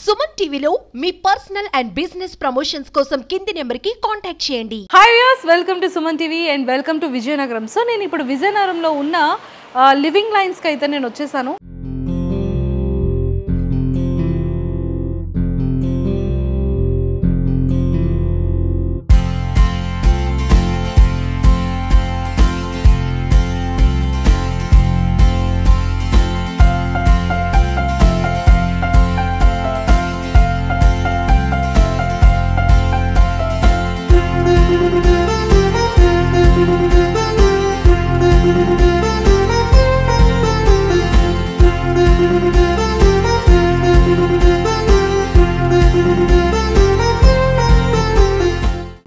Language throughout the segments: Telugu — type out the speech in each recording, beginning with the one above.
సుమన్ టీవీలో మీ పర్సనల్ అండ్ బిజినెస్ ప్రమోషన్స్ కోసం కింది నెంబర్కి కాంటాక్ట్ చేయండి. Hi viewers, welcome to Suman TV and welcome to Vizianagaram. So నేను ఇప్పుడు విజయనగరంలో ఉన్న లివింగ్ లైన్స్కి అయితే నేను వచ్చేసాను.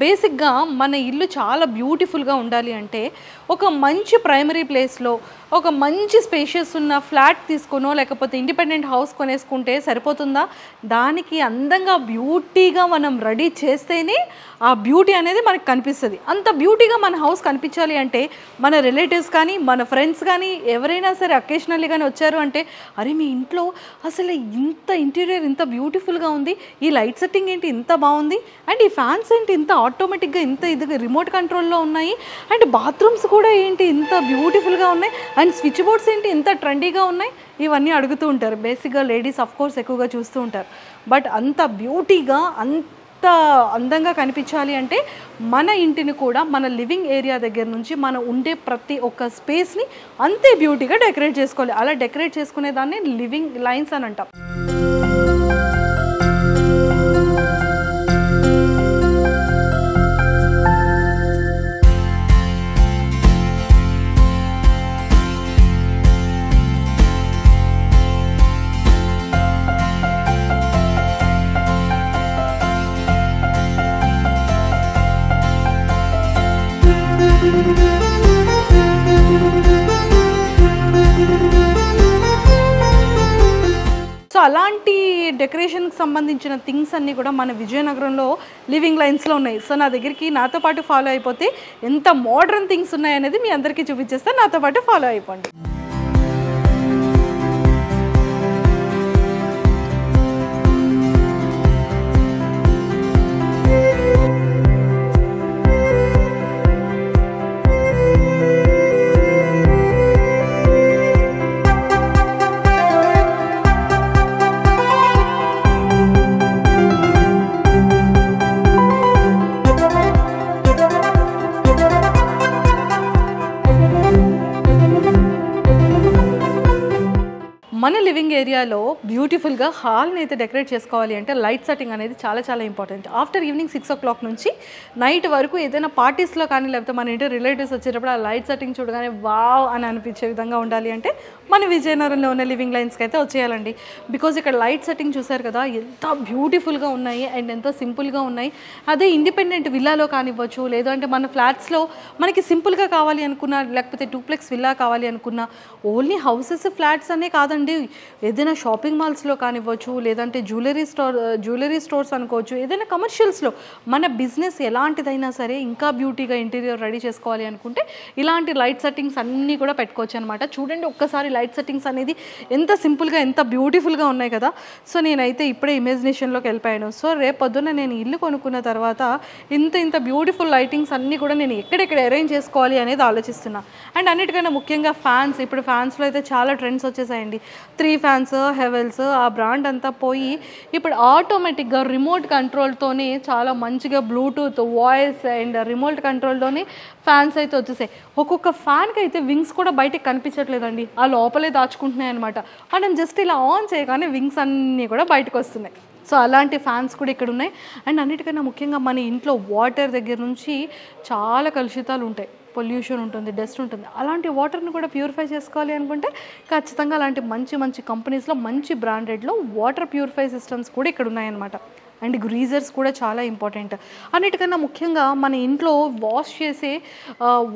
బేసిక్గా మన ఇల్లు చాలా బ్యూటిఫుల్గా ఉండాలి అంటే ఒక మంచి ప్రైమరీ ప్లేస్లో ఒక మంచి స్పేషియస్ ఉన్న ఫ్లాట్ తీసుకునో లేకపోతే ఇండిపెండెంట్ హౌస్ కొనేసుకుంటే సరిపోతుందా? దానికి అందంగా బ్యూటీగా మనం రెడీ చేస్తేనే ఆ బ్యూటీ అనేది మనకు కనిపిస్తుంది. అంత బ్యూటీగా మన హౌస్ కనిపించాలి అంటే మన రిలేటివ్స్ కానీ మన ఫ్రెండ్స్ కానీ ఎవరైనా సరే అకేషనల్లీ కానీ వచ్చారు అంటే, అరే మీ ఇంట్లో అసలు ఇంత ఇంటీరియర్ ఇంత బ్యూటిఫుల్గా ఉంది, ఈ లైట్ సెట్టింగ్ ఏంటి ఇంత బాగుంది, అండ్ ఈ ఫ్యాన్స్ ఏంటి ఇంత ఆటోమేటిక్గా ఇంత ఇది రిమోట్ కంట్రోల్లో ఉన్నాయి, అండ్ బాత్రూమ్స్ కూడా ఏంటి ఇంత బ్యూటిఫుల్గా ఉన్నాయి, అండ్ స్విచ్ బోర్డ్స్ ఏంటి ఇంత ట్రెండీగా ఉన్నాయి, ఇవన్నీ అడుగుతూ ఉంటారు. బేసిక్గా లేడీస్ ఆఫ్ కోర్స్ ఎక్కువగా చూస్తూ ఉంటారు. బట్ అంత బ్యూటీగా అంత అందంగా కనిపించాలి అంటే మన ఇంటిని కూడా మన లివింగ్ ఏరియా దగ్గర నుంచి మనం ఉండే ప్రతి ఒక్క స్పేస్ని అంతే బ్యూటీగా డెకరేట్ చేసుకోవాలి. అలా డెకరేట్ చేసుకునే దాన్ని లివింగ్ లైన్స్ అని అంటాం. సో అలాంటి డెకరేషన్కి సంబంధించిన థింగ్స్ అన్నీ కూడా మన విజయనగరంలో లివింగ్ లైన్స్లో ఉన్నాయి. సో నా దగ్గరికి నాతో పాటు ఫాలో అయిపోతే ఎంత మోడర్న్ థింగ్స్ ఉన్నాయనేది మీ అందరికీ చూపించేస్తే నాతో పాటు ఫాలో అయిపోండి. మన లివింగ్ ఏరియాలో బ్యూటిఫుల్గా హాల్ని అయితే డెకరేట్ చేసుకోవాలి అంటే లైట్ సెట్టింగ్ అనేది చాలా చాలా ఇంపార్టెంట్. ఆఫ్టర్ ఈవినింగ్ 6 o'clock నుంచి నైట్ వరకు ఏదైనా పార్టీస్లో కానీ లేకపోతే మన ఇంటి రిలేటివ్స్ వచ్చేటప్పుడు ఆ లైట్ సెట్టింగ్ చూడగానే వావ్ అని అనిపించే విధంగా ఉండాలి అంటే మన విజయనగరంలో ఉన్న లివింగ్ లైన్స్కి అయితే వచ్చేయాలండి. బికాజ్ ఇక్కడ లైట్ సెట్టింగ్ చూసారు కదా ఎంత బ్యూటిఫుల్గా ఉన్నాయి అండ్ ఎంతో సింపుల్గా ఉన్నాయి. అదే ఇండిపెండెంట్ విల్లాలో కానివ్వచ్చు, లేదంటే మన ఫ్లాట్స్లో మనకి సింపుల్గా కావాలి అనుకున్నా, లేకపోతే డూప్లెక్స్ విల్లా కావాలి అనుకున్నా, ఓన్లీ హౌసెస్ ఫ్లాట్స్ అనే కాదండి, ఏదైనా షాపింగ్ మాల్స్లో కానివ్వచ్చు, లేదంటే జ్యువెలరీ స్టోర్స్ అనుకోవచ్చు, ఏదైనా కమర్షియల్స్లో మన బిజినెస్ ఎలాంటిదైనా సరే ఇంకా బ్యూటీగా ఇంటీరియర్ రెడీ చేసుకోవాలి అనుకుంటే ఇలాంటి లైట్ సెట్టింగ్స్ అన్నీ కూడా పెట్టుకోవచ్చు అనమాట. చూడండి ఒక్కసారి లైట్ సెట్టింగ్స్ అనేది ఎంత సింపుల్గా ఎంత బ్యూటిఫుల్గా ఉన్నాయి కదా. సో నేనైతే ఇప్పుడే ఇమాజినేషన్లోకి వెళ్ళిపోయాను. సో రేపు పొద్దున్న నేను ఇల్లు కొనుక్కున్న తర్వాత ఇంత బ్యూటిఫుల్ లైటింగ్స్ అన్నీ కూడా నేను ఎక్కడెక్కడ అరేంజ్ చేసుకోవాలి అనేది ఆలోచిస్తున్నా. అండ్ అన్నిటికన్నా ముఖ్యంగా ఫ్యాన్స్. ఇప్పుడు ఫ్యాన్స్లో అయితే చాలా ట్రెండ్స్ వచ్చేసాయండి. 3 ఫ్యాన్స్, హెవెల్స్, ఆ బ్రాండ్ అంతా పోయి ఇప్పుడు ఆటోమేటిక్గా రిమోట్ కంట్రోల్తోనే చాలా మంచిగా బ్లూటూత్, వాయిస్ అండ్ రిమోట్ కంట్రోల్తోనే ఫ్యాన్స్ అయితే వచ్చేసాయి. ఒక్కొక్క ఫ్యాన్కి అయితే వింగ్స్ కూడా బయటకు కనిపించట్లేదండి, ఆ లోపలే దాచుకుంటున్నాయి అనమాట. మనం జస్ట్ ఇలా ఆన్ చేయగానే వింగ్స్ అన్నీ కూడా బయటకు వస్తున్నాయి. సో అలాంటి ఫ్యాన్స్ కూడా ఇక్కడ ఉన్నాయి. అండ్ అన్నిటికన్నా ముఖ్యంగా మన ఇంట్లో వాటర్ దగ్గర నుంచి చాలా కలుషితాలు ఉంటాయి, పొల్యూషన్ ఉంటుంది, డస్ట్ ఉంటుంది. అలాంటి వాటర్ని కూడా ప్యూరిఫై చేసుకోవాలి అనుకుంటే ఖచ్చితంగా అలాంటి మంచి కంపెనీస్లో మంచి బ్రాండెడ్లో వాటర్ ప్యూరిఫై సిస్టమ్స్ కూడా ఇక్కడ ఉన్నాయన్నమాట. అండ్ గ్రీజర్స్ కూడా చాలా ఇంపార్టెంట్. అన్నిటికన్నా ముఖ్యంగా మన ఇంట్లో వాష్ చేసే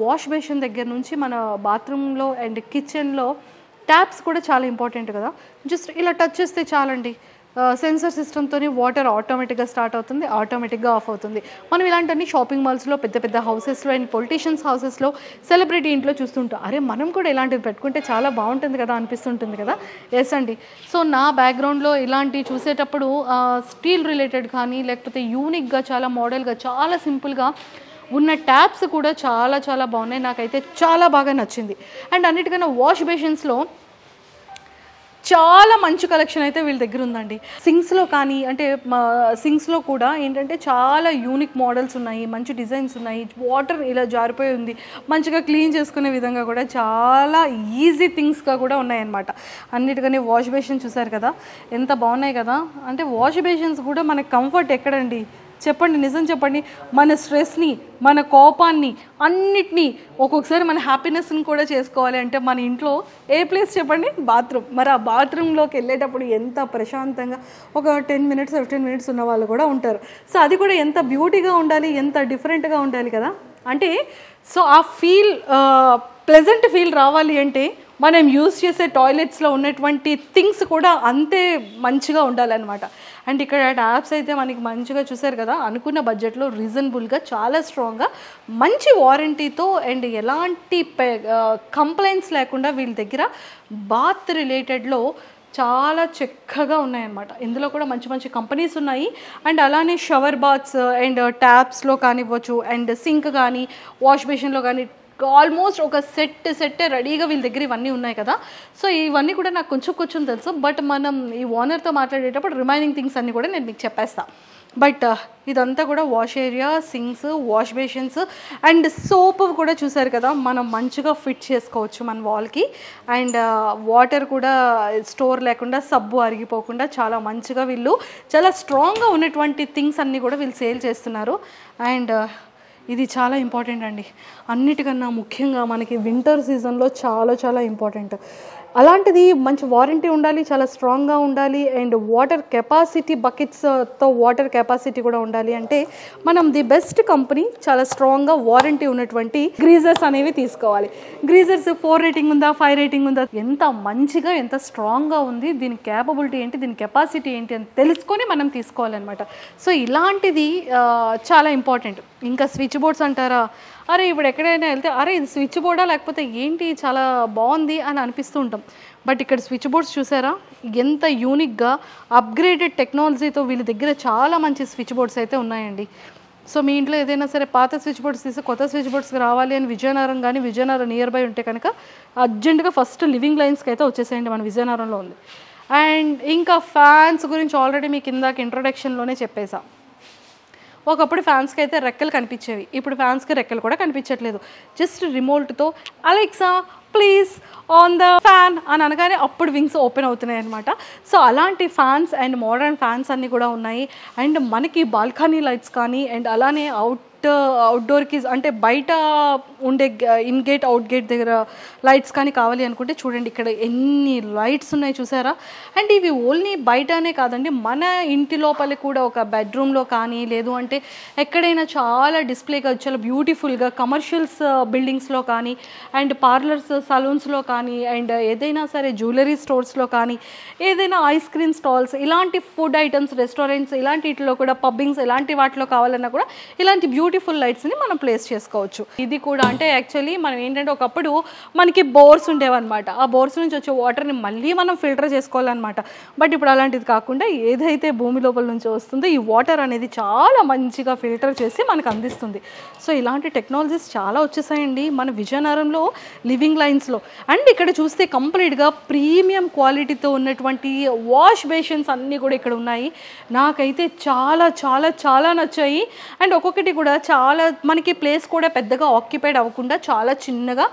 వాష్ బేసిన్ దగ్గర నుంచి మన బాత్రూంలో అండ్ కిచెన్లో ట్యాప్స్ కూడా చాలా ఇంపార్టెంట్ కదా. జస్ట్ ఇలా టచ్ చేస్తే చాలండి, సెన్సర్ సిస్టమ్తోని వాటర్ ఆటోమేటిక్గా స్టార్ట్ అవుతుంది, ఆటోమేటిక్గా ఆఫ్ అవుతుంది. మనం ఇలాంటివన్నీ షాపింగ్ మాల్స్లో, పెద్ద పెద్ద హౌసెస్లో అండ్ పొలిటీషియన్స్ హౌసెస్లో, సెలబ్రిటీ ఇంట్లో చూస్తుంటాం. అరే మనం కూడా ఇలాంటివి పెట్టుకుంటే చాలా బాగుంటుంది కదా అనిపిస్తుంటుంది కదా. ఎస్ అండి. సో నా బ్యాక్గ్రౌండ్లో ఇలాంటివి చూసేటప్పుడు స్టీల్ రిలేటెడ్ కానీ లేకపోతే యూనిక్గా చాలా మోడల్గా చాలా సింపుల్గా ఉన్న ట్యాప్స్ కూడా చాలా చాలా బాగున్నాయి. నాకైతే చాలా బాగా నచ్చింది. అండ్ అన్నిటికన్నా వాష్ బేషన్స్లో చాలా మంచి కలెక్షన్ అయితే వీళ్ళ దగ్గర ఉందండి. సింక్స్లో కానీ అంటే సింక్స్లో కూడా ఏంటంటే చాలా యూనిక్ మోడల్స్ ఉన్నాయి, మంచి డిజైన్స్ ఉన్నాయి. వాటర్ ఇలా జారిపోయి ఉంది, మంచిగా క్లీన్ చేసుకునే విధంగా కూడా చాలా ఈజీ థింగ్స్గా కూడా ఉన్నాయన్నమాట. అన్నిటికని వాష్ బేసిన్ చూసారు కదా ఎంత బాగున్నాయి కదా. అంటే వాష్ బేసిన్స్ కూడా మనకు కంఫర్ట్ ఎక్కడండి చెప్పండి, నిజం చెప్పండి. మన స్ట్రెస్ని, మన కోపాన్ని, అన్నిటినీ ఒక్కొక్కసారి మన హ్యాపీనెస్ని కూడా చేసుకోవాలి అంటే మన ఇంట్లో ఏ ప్లేస్ చెప్పండి? బాత్రూమ్. మరి ఆ బాత్రూంలోకి వెళ్ళేటప్పుడు ఎంత ప్రశాంతంగా ఒక 10 మినిట్స్ 15 మినిట్స్ ఉన్న వాళ్ళు కూడా ఉంటారు. సో అది కూడా ఎంత బ్యూటీగా ఉండాలి, ఎంత డిఫరెంట్గా ఉండాలి కదా. అంటే సో ఆ ఫీల్ ప్లెజెంట్ ఫీల్ రావాలి అంటే మనం యూజ్ చేసే టాయిలెట్స్లో ఉన్నటువంటి థింగ్స్ కూడా అంతే మంచిగా ఉండాలన్నమాట. అండ్ ఇక్కడ ట్యాప్స్ అయితే మనకి మంచిగా చూసారు కదా, అనుకున్న బడ్జెట్లో రీజనబుల్గా చాలా స్ట్రాంగ్గా మంచి వారంటీతో అండ్ ఎలాంటి కంప్లైంట్స్ లేకుండా వీళ్ళ దగ్గర బాత్ రిలేటెడ్లో చాలా చక్కగా ఉన్నాయన్నమాట. ఇందులో కూడా మంచి మంచి కంపెనీస్ ఉన్నాయి. అండ్ అలానే షవర్ బాత్స్ అండ్ ట్యాప్స్లో కానివ్వచ్చు అండ్ సింక్ కానీ వాష్ బేసిన్లో కానీ ఆల్మోస్ట్ ఒక సెట్ రెడీగా వీళ్ళ దగ్గర ఇవన్నీ ఉన్నాయి కదా. సో ఇవన్నీ కూడా నాకు కొంచెం తెలుసు. బట్ మనం ఈ ఓనర్తో మాట్లాడేటప్పుడు రిమైనింగ్ థింగ్స్ అన్నీ కూడా నేను మీకు చెప్పేస్తాను. బట్ ఇదంతా కూడా wash area, sinks, wash basins and soap కూడా చూసారు కదా మనం మంచిగా ఫిట్ చేసుకోవచ్చు మన వాల్కి. అండ్ వాటర్ కూడా స్టోర్ లేకుండా, సబ్బు అరిగిపోకుండా చాలా మంచిగా వీళ్ళు చాలా స్ట్రాంగ్గా ఉన్నటువంటి థింగ్స్ అన్నీ కూడా వీళ్ళు సేల్ చేస్తున్నారు. అండ్ ఇది చాలా ఇంపార్టెంట్ అండి. అన్నిటికన్నా ముఖ్యంగా మనకి వింటర్ సీజన్లో చాలా చాలా ఇంపార్టెంట్. అలాంటిది మంచి వారంటీ ఉండాలి, చాలా స్ట్రాంగ్గా ఉండాలి. అండ్ వాటర్ కెపాసిటీ, బకెట్స్తో వాటర్ కెపాసిటీ కూడా ఉండాలి. అంటే మనం ది బెస్ట్ కంపెనీ, చాలా స్ట్రాంగ్గా వారంటీ ఉన్నటువంటి గ్రీజర్స్ అనేవి తీసుకోవాలి. గ్రీజర్స్ 4 రేటింగ్ ఉందా, 5 రేటింగ్ ఉందా, ఎంత మంచిగా ఎంత స్ట్రాంగ్గా ఉంది, దీని క్యాపబిలిటీ ఏంటి, దీని కెపాసిటీ ఏంటి అని తెలుసుకొని మనం తీసుకోవాలన్నమాట. సో ఇలాంటిది చాలా ఇంపార్టెంట్. ఇంకా స్విచ్ బోర్డ్స్ అంటారా, అరే ఇప్పుడు ఎక్కడైనా వెళ్తే అరే ఇది స్విచ్ బోర్డా లేకపోతే ఏంటి చాలా బాగుంది అని అనిపిస్తూ ఉంటాం. బట్ ఇక్కడ స్విచ్ బోర్డ్స్ చూసారా ఎంత యూనిక్గా అప్గ్రేడెడ్ టెక్నాలజీతో వీళ్ళ దగ్గర చాలా మంచి స్విచ్ బోర్డ్స్ అయితే ఉన్నాయండి. సో మీ ఇంట్లో ఏదైనా సరే పాత స్విచ్ బోర్డ్స్ తీసి కొత్త స్విచ్ బోర్డ్స్కి రావాలి అని విజయనగరం కానీ విజయనగరం నియర్ బై ఉంటే కనుక అర్జెంటుగా ఫస్ట్ లివింగ్ లైన్స్కి అయితే వచ్చేసేయండి, మన విజయనగరంలో ఉంది. అండ్ ఇంకా ఫ్యాన్స్ గురించి ఆల్రెడీ మీకు ఇందాక ఇంట్రొడక్షన్లోనే చెప్పేసా. ఒకప్పుడు ఫ్యాన్స్కి అయితే రెక్కలు కనిపించేవి, ఇప్పుడు ఫ్యాన్స్కి రెక్కలు కూడా కనిపించట్లేదు. జస్ట్ రిమోట్తో Alexa please on the fan అని అనగానే అప్పుడు వింగ్స్ ఓపెన్ అవుతున్నాయి అనమాట. సో అలాంటి ఫ్యాన్స్ అండ్ మోడర్న్ ఫ్యాన్స్ అన్నీ కూడా ఉన్నాయి. అండ్ మనకి బాల్కనీ లైట్స్ కానీ అండ్ అలానే అవుట్డోర్కి అంటే బయట ఉండే ఇన్ గేట్ అవుట్ గేట్ దగ్గర లైట్స్ కానీ కావాలి అనుకుంటే చూడండి ఇక్కడ ఎన్ని లైట్స్ ఉన్నాయి చూసారా. అండ్ ఇవి ఓన్లీ బయటనే కాదండి, మన ఇంటి లోపల కూడా ఒక బెడ్రూమ్లో కానీ లేదు అంటే ఎక్కడైనా చాలా డిస్ప్లేగా చాలా బ్యూటిఫుల్గా కమర్షియల్స్ బిల్డింగ్స్లో కానీ అండ్ పార్లర్స్ సలూన్స్లో కానీ అండ్ ఏదైనా సరే జ్యువెలరీ స్టోర్స్లో కానీ ఏదైనా ఐస్ క్రీమ్ స్టాల్స్ ఇలాంటి ఫుడ్ ఐటమ్స్ రెస్టారెంట్స్ ఇలాంటి వీటిలో కూడా పబ్బింగ్స్ ఇలాంటి వాటిలో కావాలన్నా కూడా ఇలాంటి బ్యూటిఫుల్ లైట్స్ని మనం ప్లేస్ చేసుకోవచ్చు. ఇది కూడా అంటే యాక్చువల్లీ మనం ఏంటంటే ఒకప్పుడు మనకి బోర్స్ ఉండేవన్నమాట, ఆ బోర్స్ నుంచి వచ్చే వాటర్ని మళ్ళీ మనం ఫిల్టర్ చేసుకోవాలన్నమాట. బట్ ఇప్పుడు అలాంటిది కాకుండా ఏదైతే భూమి లోపల నుంచి వస్తుందో ఈ వాటర్ అనేది చాలా మంచిగా ఫిల్టర్ చేసి మనకు అందిస్తుంది. సో ఇలాంటి టెక్నాలజీస్ చాలా వచ్చేసాయండి మన విజయనగరంలో లివింగ్ లైన్స్లో. అండ్ ఇక్కడ చూస్తే కంప్లీట్గా ప్రీమియం క్వాలిటీతో ఉన్నటువంటి వాష్ బేషన్స్ అన్నీ కూడా ఇక్కడ ఉన్నాయి. నాకైతే చాలా చాలా చాలా నచ్చాయి. అండ్ ఒక్కొక్కటి కూడా చాలా మనకి ప్లేస్ కూడా పెద్దగా ఆక్యుపైడ్ అవ్వకుండా చాలా చిన్నగా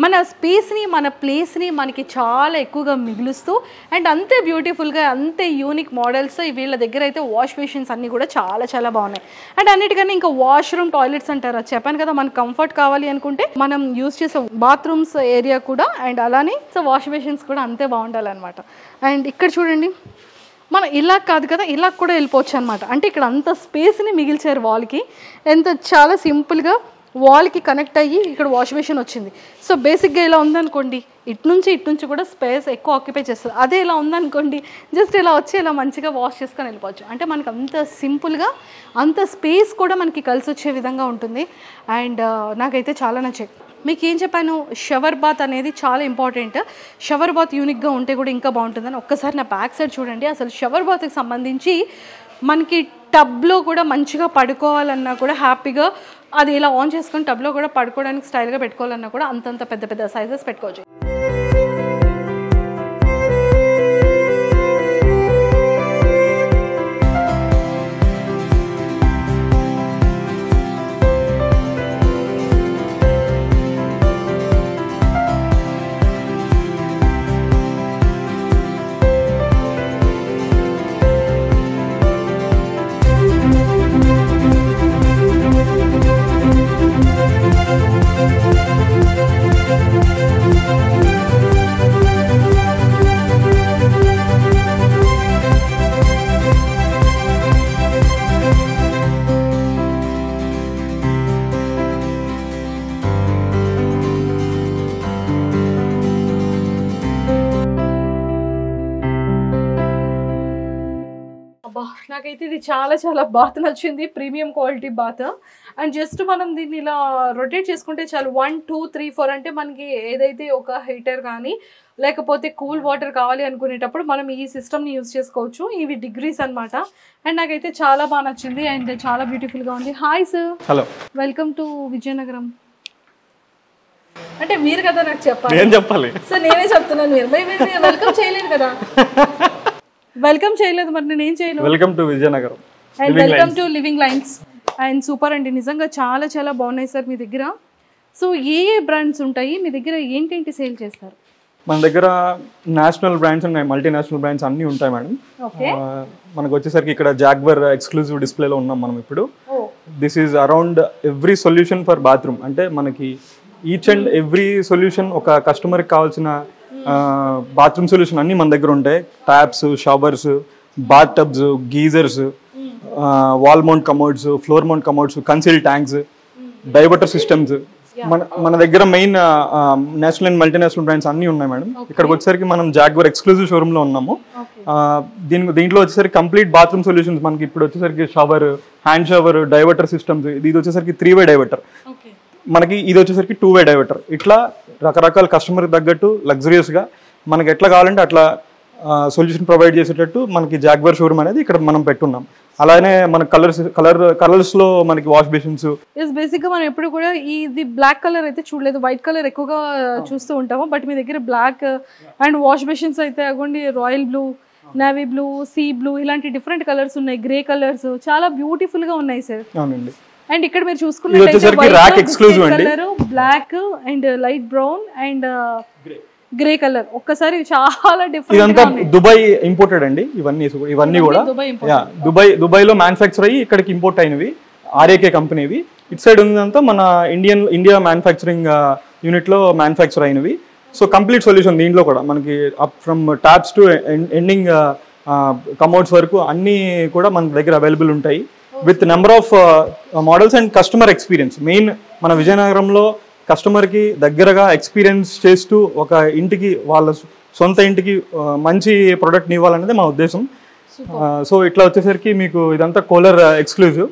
మన స్పేస్ని మన ప్లేస్ని మనకి చాలా ఎక్కువగా మిగులుస్తూ అండ్ అంతే బ్యూటిఫుల్గా అంతే యూనిక్ మోడల్స్ వీళ్ళ దగ్గర అయితే వాష్ బేషన్స్ అన్నీ కూడా చాలా చాలా బాగున్నాయి. అండ్ అన్నిటికన్నా ఇంకా వాష్రూమ్ టాయిలెట్స్ అంటారా, చెప్పాను కదా మనకు కంఫర్ట్ కావాలి అనుకుంటే మనం యూజ్ చేసే బాత్రూమ్స్ ఏరియా కూడా అండ్ అలానే సో వాష్ బేషన్స్ కూడా అంతే బాగుండాలన్నమాట. అండ్ ఇక్కడ చూడండి మనం ఇలా కాదు కదా ఇలా కూడా వెళ్ళిపోవచ్చు అనమాట. అంటే ఇక్కడ అంత స్పేస్ని మిగిల్చారు వాల్కి, ఎంత చాలా సింపుల్గా వాల్కి కనెక్ట్ అయ్యి ఇక్కడ వాష్ బేసిన్ వచ్చింది. సో బేసిక్గా ఇలా ఉందనుకోండి, ఇటు నుంచి కూడా స్పేస్ ఎక్కువ ఆక్యుపై చేస్తుంది. అదే ఇలా ఉందనుకోండి, జస్ట్ ఇలా వచ్చి ఇలా మంచిగా వాష్ చేసుకొని వెళ్ళిపోవచ్చు. అంటే మనకు అంత సింపుల్గా, అంత స్పేస్ కూడా మనకి కలిసి వచ్చే విధంగా ఉంటుంది. అండ్ నాకైతే చాలా నచ్చాయి. మీకు ఏం చెప్పాను, షవర్ బాత్ అనేది చాలా ఇంపార్టెంట్. షవర్ బాత్ యూనిక్గా ఉంటే కూడా ఇంకా బాగుంటుందని. ఒక్కసారి నా బ్యాక్ సైడ్ చూడండి. అసలు షవర్ బాత్కి సంబంధించి మనకి టబ్లో కూడా మంచిగా పడుకోవాలన్నా కూడా హ్యాపీగా అది ఇలా ఆన్ చేసుకొని టబ్లో కూడా పడుకోవడానికి స్టైల్గా పెట్టుకోవాలన్నా కూడా అంతంత పెద్ద పెద్ద సైజెస్ పెట్టుకోవచ్చు. నాకైతే ఇది చాలా చాలా బాత్ నచ్చింది. Premium quality bath. And just మనం దీన్ని ఇలా రొటేట్ చేసుకుంటే చాలు. 1 2 3 4 అంటే మనకి ఏదైతే ఒక హీటర్ కానీ లేకపోతే కూల్ వాటర్ కావాలి అనుకునేటప్పుడు మనం ఈ సిస్టమ్ని యూజ్ చేసుకోవచ్చు. ఇవి డిగ్రీస్ అనమాట. అండ్ నాకైతే చాలా బాగా నచ్చింది అండ్ చాలా బ్యూటిఫుల్గా ఉంది. Hi sir, hello, welcome to Vizianagaram. అంటే మీరు కదా నాకు చెప్పాలి సార్, నేనే చెప్తున్నాను. మీరు వెల్కమ్ చేయలేదు కదా. వెల్కమ్ చేయలేదు, మరి నేను ఏం చేయను. Welcome to Vizianagaram and welcome to living lines. And super అండి, నిజంగా చాలా చాలా బాగున్నాయి సార్ మీ దగ్గర. సో ఏ బ్రాండ్స్ ఉంటాయి మీ దగ్గర, ఏంటేంటి సేల్ చేస్తారు? మన దగ్గర నేషనల్ బ్రాండ్స్ ఉన్నాయి, మల్టీనేషనల్ బ్రాండ్స్ అన్నీ ఉంటాయి మేడం. మనకు వచ్చేసరికి ఇక్కడ జాగ్వర్ ఎక్స్క్లూజివ్ డిస్ప్లేలో ఉన్నాం మనం ఇప్పుడు. This is around every solution for bathroom. అంటే మనకి ఈచ్ అండ్ ఎవ్రీ సొల్యూషన్ ఒక కస్టమర్కి కావాల్సిన బాత్రూమ్ సొల్యూషన్ అన్నీ మన దగ్గర ఉంటాయి. Taps, showers, bath tubs, geysers, wall mount commodes, floor mount commodes, conceal tanks, diverter systems. మన దగ్గర main national and multinational brands అన్నీ ఉన్నాయి మేడం. ఇక్కడికి వచ్చేసరికి మనం జాగ్వర్ ఎక్స్క్లూజివ్ షోరూంలో ఉన్నాము. దీంట్లో వచ్చేసరికి కంప్లీట్ బాత్రూమ్ సొల్యూషన్స్. మనకి ఇప్పుడు వచ్చేసరికి shower, hand shower, diverter systems. ఇది వచ్చేసరికి 3-way డైవర్టర్. మనకి ఇది వచ్చేసరికి 2-way డైవర్టర్. ఇట్లా రకరకాల కస్టమర్కి తగ్గట్టు లగ్జరియస్గా మనకి ఎట్లా కావాలంటే అట్లా సొల్యూషన్ ప్రొవైడ్ చేసేటట్టు మనకి జాగ్వర్ షోరూమ్ అనేది ఇక్కడ మనం పెట్టున్నాం. అలానే మన కలర్స్లో మనకి వాష్ బేసిన్స్. బేసిక్గా మనం ఎప్పుడు కూడా ఇది బ్లాక్ కలర్ అయితే చూడలేదు, వైట్ కలర్ ఎక్కువగా చూస్తూ ఉంటాము. బట్ మీ దగ్గర బ్లాక్ అండ్ వాష్ బేసిన్స్ అయితే అగోండి royal blue, navy blue, sea blue ఇలాంటి డిఫరెంట్ కలర్స్ ఉన్నాయి. గ్రే కలర్స్ చాలా బ్యూటిఫుల్గా ఉన్నాయి సార్. అవునండి. అండ్ ఇక్కడ మీరు చూసుకున్నట్లయితే black and light brown and grey colour. ఒక్కసారి చాలా డిఫరెంట్. ఇదంతా దుబాయ్ ఇంపోర్టెడ్ అండి. ఇవన్నీ కూడా దుబాయ్ లో మ్యానుఫ్యాక్చర్ అయ్యి ఇక్కడికి ఇంపోర్ట్ అయినవి. ఆర్ఏకే కంపెనీవి. ఇటు సైడ్ ఉందంతా మన ఇండియా మ్యానుఫ్యాక్చరింగ్ యూనిట్ లో మ్యానుఫ్యాక్చర్ అయినవి. సో కంప్లీట్ సొల్యూషన్ దీంట్లో కూడా మనకి up from taps to ending commodes వరకు అన్నీ కూడా మన దగ్గర అవైలబుల్ ఉంటాయి. With number of models and customer experience. Main మన విజయనగరంలో కస్టమర్కి దగ్గరగా ఎక్స్పీరియన్స్ చేస్తూ ఒక ఇంటికి, వాళ్ళ సొంత ఇంటికి మంచి ప్రోడక్ట్ని ఇవ్వాలనేది మా ఉద్దేశం. సో ఇట్లా వచ్చేసరికి మీకు ఇదంతా కోలర్ ఎక్స్క్లూజివ్.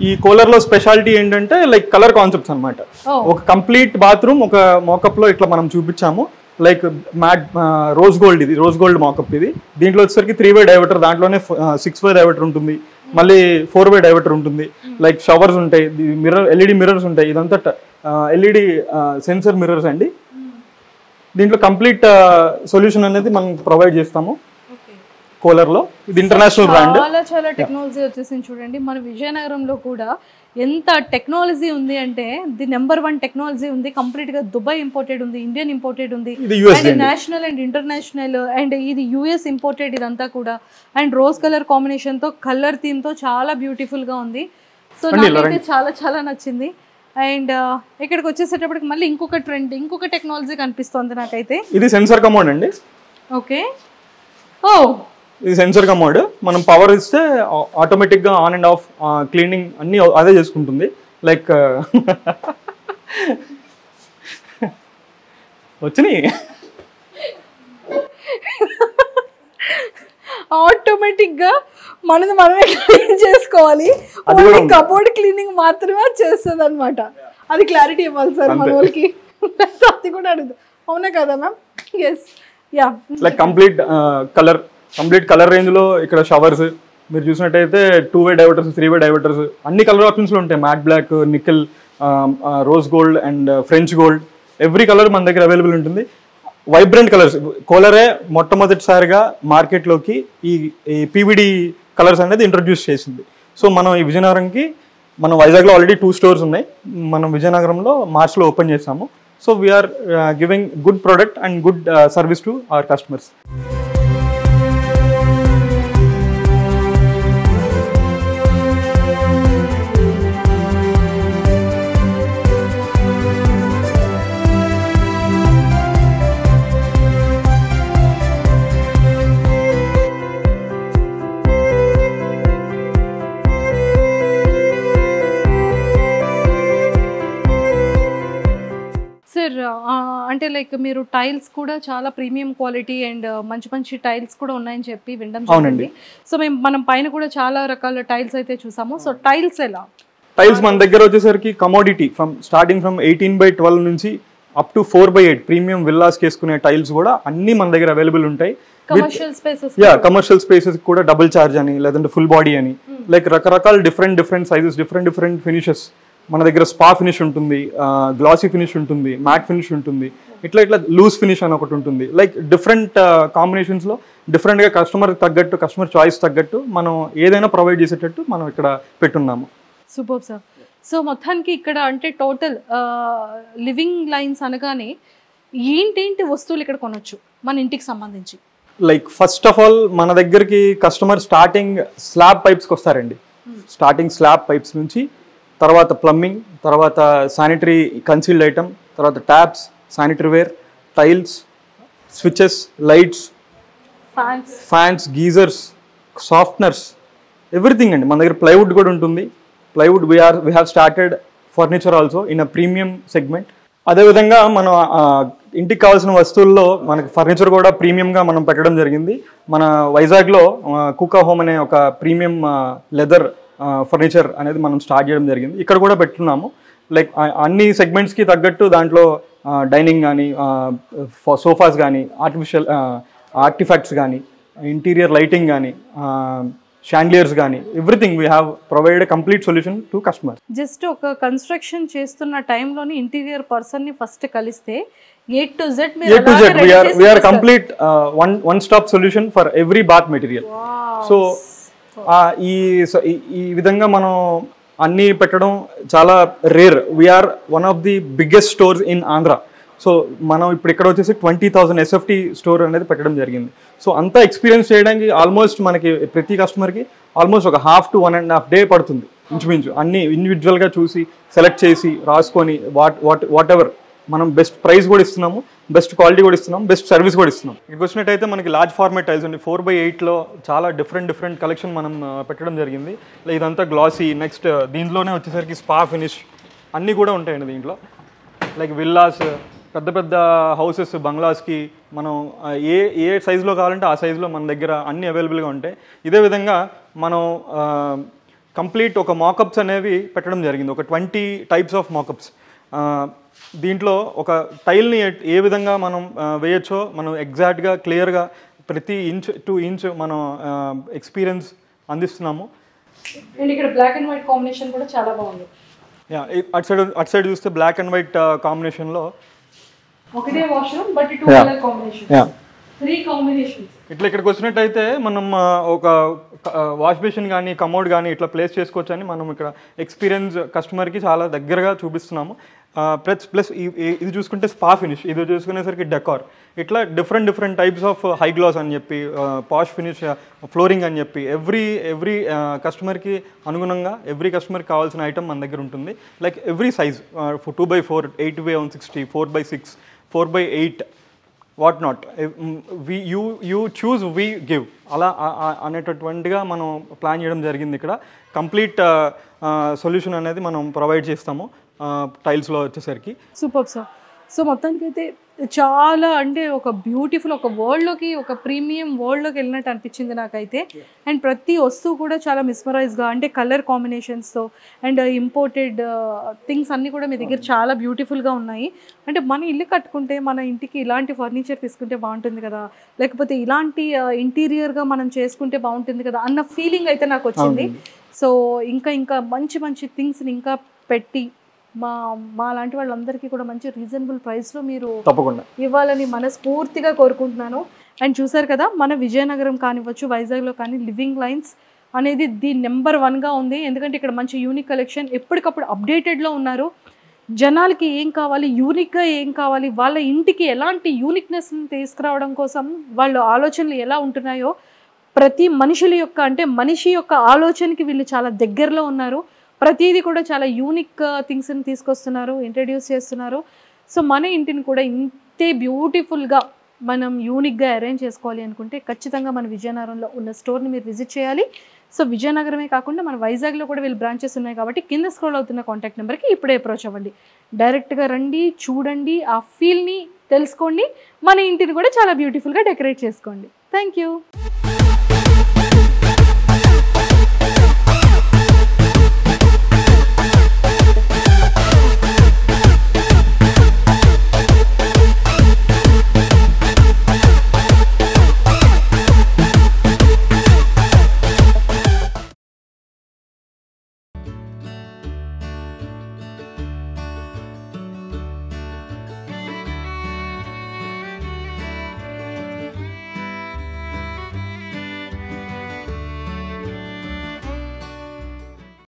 ఈ కోలర్లో స్పెషాలిటీ ఏంటంటే లైక్ కలర్ కాన్సెప్ట్స్ అనమాట. ఒక కంప్లీట్ బాత్రూమ్ ఒక మోకప్లో ఇట్లా మనం చూపించాము. లైక్ మ్యాట్ రోజ్ గోల్డ్, ఇది రోజ్ గోల్డ్ మాకప్. ఇది దీంట్లో వచ్చేసరికి 3-way డైవర్టర్, దాంట్లోనే 6-way డైవర్టర్ ఉంటుంది, మళ్ళీ 4-way డైవర్టర్ ఉంటుంది. లైక్ షవర్స్ ఉంటాయి, ఎల్ఈడి మిర్రర్స్ ఉంటాయి. ఇదంతా ఎల్ఈడి సెన్సర్ మిర్రర్స్ అండి. దీంట్లో కంప్లీట్ సొల్యూషన్ అనేది మనం ప్రొవైడ్ చేస్తాము కోలర్లో. ఇది ఇంటర్నేషనల్ బ్రాండ్. చాలా టెక్నాలజీ వచ్చేసింది చూడండి. మన విజయనగరంలో కూడా ఎంత టెక్నాలజీ ఉంది అంటే ది నెంబర్ 1 టెక్నాలజీ ఉంది. కంప్లీట్ గా దుబాయ్ ఇంపోర్టెడ్ ఉంది, ఇండియన్ ఇంపోర్టెడ్ ఉంది, నేషనల్ అండ్ ఇంటర్నేషనల్. అండ్ ఇది యుఎస్ ఇంపోర్టెడ్ ఇదంతా కూడా. అండ్ రోజ్ కలర్ కాంబినేషన్ తో, కలర్ థీమ్ తో చాలా బ్యూటిఫుల్ గా ఉంది. సో నాకైతే చాలా చాలా నచ్చింది. అండ్ ఇక్కడికి వచ్చేసేటప్పటికి మళ్ళీ ఇంకొక ట్రెండ్, ఇంకొక టెక్నాలజీ కనిపిస్తుంది నాకైతే. ఇది సెన్సార్ కమోడ్ అండి. ఓకే. ఓ ఇది సెన్సర్ కమోడ్. మనం పవర్ ఇస్తే ఆటోమేటిక్గా ఆన్ అండ్ ఆఫ్ క్లీనింగ్ అన్నీ అదే చేసుకుంటుంది. లైక్ వచ్చినాయి ఆటోమేటిక్గా మనమే క్లీన్ చేసుకోవాలి. ఓన్లీ కబోర్డ్ క్లీనింగ్ మాత్రమే చేస్తుంది అనమాట. అది క్లారిటీ ఇవ్వాలి సార్ మన వాళ్ళకి. అది కూడా అడుగుతుంది. అవునా కదా ma'am? Yes, yeah. Like complete colour రేంజ్లో ఇక్కడ షవర్స్ మీరు చూసినట్టయితే 2-way డైవర్టర్స్, 3-way డైవర్టర్స్ అన్ని కలర్ ఆప్షన్స్లో ఉంటాయి. Matte black, nickel, rose gold and French gold, every colour మన దగ్గర అవైలబుల్ ఉంటుంది. వైబ్రెంట్ కలర్స్, కోలరే మొట్టమొదటిసారిగా మార్కెట్లోకి ఈ పీవీడీ కలర్స్ అనేది ఇంట్రడ్యూస్ చేసింది. సో మనం ఈ విజయనగరంకి, మనం వైజాగ్లో ఆల్రెడీ 2 స్టోర్స్ ఉన్నాయి. మనం విజయనగరంలో మార్చ్లో ఓపెన్ చేసాము. So we are giving good product and good service to our customers. Sir అంటే లైక్ మీరు టైల్స్ కూడా చాలా ప్రీమియం క్వాలిటీ అండ్ మంచి మంచి టైల్స్ కూడా ఉన్నాయని చెప్పి వినడం జరిగింది. సో మనం పైన కూడా చాలా రకాల టైల్స్ అయితే చూసాము. సో టైల్స్ ఎలా? టైల్స్ మన దగ్గర వచ్చేసరికి కమోడిటీ స్టార్టింగ్ ఫ్రమ్ 18/12 నుంచి అప్ టు 4/8 ప్రీమియం విల్లాస్ వేసుకునే టైల్స్ కూడా అన్ని మన దగ్గర అవైలబుల్ ఉంటాయి. కమర్షియల్ స్పేసెస్ కూడా డబుల్ చార్జ్ అని, లేదంటే ఫుల్ బాడీ అని, లైక్ రకరకాల డిఫరెంట్ సైజెస్, డిఫరెంట్ ఫినిషెస్. మన దగ్గర స్పా ఫినిష్ ఉంటుంది, గ్లాసీ ఫినిష్ ఉంటుంది, మ్యాట్ ఫినిష్ ఉంటుంది, ఇట్లా లూజ్ ఫినిష్ అని ఒకటి ఉంటుంది. లైక్ డిఫరెంట్ కాంబినేషన్స్లో డిఫరెంట్గా కస్టమర్ చాయిస్ తగ్గట్టు మనం ఏదైనా ప్రొవైడ్ చేసేటట్టు మనం ఇక్కడ పెట్టున్నాము. Super sir. సో మొత్తానికి ఇక్కడ అంటే టోటల్ లివింగ్ లైన్స్ అనగానే ఏంటి వస్తువులు ఇక్కడ కొనొచ్చు మన ఇంటికి సంబంధించి? లైక్ ఫస్ట్ ఆఫ్ ఆల్ మన దగ్గరికి కస్టమర్ స్టార్టింగ్ స్లాబ్ పైప్స్కి వస్తారండి. స్టార్టింగ్ స్లాబ్ పైప్స్ నుంచి తర్వాత ప్లంబింగ్, తర్వాత శానిటరీ కన్సీల్డ్ ఐటమ్, తర్వాత taps, sanitary ware, tiles, switches, lights, fans, geysers, softeners, everything అండి. మన దగ్గర ప్లైవుడ్ కూడా ఉంటుంది. Plywood we have started furniture also in a premium segment. అదేవిధంగా మనం ఇంటికి కావాల్సిన వస్తువుల్లో మనకి ఫర్నిచర్ కూడా ప్రీమియంగా మనం పెట్టడం జరిగింది. మన వైజాగ్లో కుకా హోమ్ అనే ఒక ప్రీమియం లెదర్ ఫర్నిచర్ అనేది మనం స్టార్ట్ చేయడం జరిగింది. ఇక్కడ కూడా పెట్టున్నాము. లైక్ అన్ని సెగ్మెంట్స్కి తగ్గట్టు దాంట్లో డైనింగ్ కానీ, సోఫాస్ కానీ, ఆర్టిఫాక్ట్స్ కానీ, ఇంటీరియర్ లైటింగ్ కానీ, షాండ్లియర్స్ కానీ, everything we have provided complete solution to customer. Just ఒక కన్స్ట్రక్షన్ చేస్తున్న టైంలోని ఇంటీరియర్ పర్సన్ని ఫస్ట్ కలిస్తే A to Z we are complete one stop solution for every bath material. So ఈ విధంగా మనం అన్నీ పెట్టడం చాలా rare. We are one of the biggest stores in Andhra. So మనం ఇప్పుడు ఇక్కడ వచ్చేసి 20,000 SFT స్టోర్ అనేది పెట్టడం జరిగింది. సో అంతా ఎక్స్పీరియన్స్ చేయడానికి ఆల్మోస్ట్ మనకి ప్రతి కస్టమర్కి ఆల్మోస్ట్ ఒక 1.5 to 1.5 day పడుతుంది ఇంచుమించు. అన్నీ ఇండివిజువల్గా చూసి సెలెక్ట్ చేసి రాసుకొని వాట్ ఎవర్ మనం బెస్ట్ ప్రైస్ కూడా ఇస్తున్నాము, బెస్ట్ క్వాలిటీ కూడా ఇస్తున్నాం, బెస్ట్ సర్వీస్ కూడా ఇస్తున్నాం. ఇక్కడికి వచ్చినట్టయితే మనకి లార్జ్ ఫార్మాట్ టైల్స్ ఉంది. 4/8లో చాలా డిఫరెంట్ కలెక్షన్ మనం పెట్టడం జరిగింది. ఇదంతా గ్లాసీ. నెక్స్ట్ దీంట్లోనే వచ్చేసరికి స్పా ఫినిష్ అన్నీ కూడా ఉంటాయండి దీంట్లో. లైక్ విల్లాస్, పెద్ద హౌసెస్, బంగ్లాస్కి మనం ఏ సైజులో కావాలంటే ఆ సైజులో మన దగ్గర అన్నీ అవైలబుల్గా ఉంటాయి. ఇదే విధంగా మనం కంప్లీట్ ఒక మాకప్స్ అనేవి పెట్టడం జరిగింది. ఒక 20 types ఆఫ్ మాకప్స్. దీంట్లో ఒక టైల్ని ఏ విధంగా మనం వేయచ్చో మనం ఎగ్జాక్ట్గా క్లియర్గా ప్రతి ఇంచ్ టు ఇంచ్ మనం ఎక్స్పీరియన్స్ అందిస్తున్నాము. అండ్ ఇక్కడ బ్లాక్ అండ్ వైట్ కాంబినేషన్ కూడా చాలా బాగుంది. అటు సైడ్ చూస్తే బ్లాక్ అండ్ వైట్ కాంబినేషన్లో ఒకటే washroom but 2 colour combination, 3 combinations. ఇట్లా ఇక్కడికి వచ్చినట్టయితే మనం ఒక వాష్ బేసిన్ కానీ, కమోడ్ కానీ ఇట్లా ప్లేస్ చేసుకోవచ్చు అని మనం ఇక్కడ ఎక్స్పీరియన్స్ కస్టమర్కి చాలా దగ్గరగా చూపిస్తున్నాము. ప్లస్ ఇది చూసుకుంటే స్పా ఫినిష్, ఇది చూసుకునేసరికి డెకార్, ఇట్లా different types of high glass అని చెప్పి, పాష్ ఫినిష్, ఫ్లోరింగ్ అని చెప్పి ఎవ్రీ కస్టమర్కి అనుగుణంగా ఎవ్రీ కస్టమర్కి కావాల్సిన ఐటమ్ మన దగ్గర ఉంటుంది. Like every size 2/4, 8/160, 4/6, 4/8, what not, you choose we give అలా అనేటటువంటిగా మనం ప్లాన్ చేయడం జరిగింది. ఇక్కడ కంప్లీట్ సొల్యూషన్ అనేది మనం ప్రొవైడ్ చేస్తాము టైల్స్లో వచ్చేసరికి. Super sir. సో మొత్తానికైతే చాలా అంటే ఒక బ్యూటిఫుల్ ఒక వరల్డ్లోకి ఒక ప్రీమియం వరల్డ్లోకి వెళ్ళినట్టు అనిపించింది నాకైతే. అండ్ ప్రతి వస్తువు కూడా చాలా మిస్మరైజ్గా అంటే కలర్ కాంబినేషన్స్తో అండ్ ఇంపోర్టెడ్ థింగ్స్ అన్నీ కూడా మీ దగ్గర చాలా బ్యూటిఫుల్గా ఉన్నాయి. అంటే మన ఇల్లు కట్టుకుంటే మన ఇంటికి ఇలాంటి ఫర్నిచర్ తీసుకుంటే బాగుంటుంది కదా, లేకపోతే ఇలాంటి ఇంటీరియర్గా మనం చేసుకుంటే బాగుంటుంది కదా అన్న ఫీలింగ్ అయితే నాకు వచ్చింది. సో ఇంకా మంచి మంచి థింగ్స్ని ఇంకా పెట్టి మా లాంటి వాళ్ళందరికీ కూడా మంచి రీజనబుల్ ప్రైస్లో మీరు తప్పకుండా ఇవ్వాలని మనస్ఫూర్తిగా కోరుకుంటున్నాను. అండ్ చూసారు కదా, మన విజయనగరం కానివ్వచ్చు, వైజాగ్లో కానీ లివింగ్ లైన్స్ అనేది ది నెంబర్ 1గా ఉంది. ఎందుకంటే ఇక్కడ మంచి యూనిక్ కలెక్షన్ ఎప్పటికప్పుడు అప్డేటెడ్లో ఉన్నారు. జనాలకి ఏం కావాలి, యూనిక్గా ఏం కావాలి, వాళ్ళ ఇంటికి ఎలాంటి యూనిక్నెస్ని తీసుకురావడం కోసం వాళ్ళ ఆలోచనలు ఎలా ఉంటున్నాయో ప్రతి మనిషి యొక్క ఆలోచనకి వీళ్ళు చాలా దగ్గరలో ఉన్నారు. ప్రతిదీ కూడా చాలా యూనిక్ థింగ్స్ని తీసుకొస్తున్నారు, ఇంట్రడ్యూస్ చేస్తున్నారు. సో మన ఇంటిని కూడా ఇంతే బ్యూటిఫుల్గా మనం యూనిక్గా అరేంజ్ చేసుకోవాలి అనుకుంటే ఖచ్చితంగా మన విజయనగరంలో ఉన్న స్టోర్ని మీరు విజిట్ చేయాలి. సో విజయనగరమే కాకుండా మన వైజాగ్లో కూడా వీళ్ళు బ్రాంచెస్ ఉన్నాయి కాబట్టి కింద స్క్రోల్ అవుతున్న కాంటాక్ట్ నెంబర్కి ఇప్పుడే అప్రోచ్ అవ్వండి. డైరెక్ట్గా రండి, చూడండి, ఆ ఫీల్ని తెలుసుకోండి, మన ఇంటిని కూడా చాలా బ్యూటిఫుల్గా డెకరేట్ చేసుకోండి. Thank you.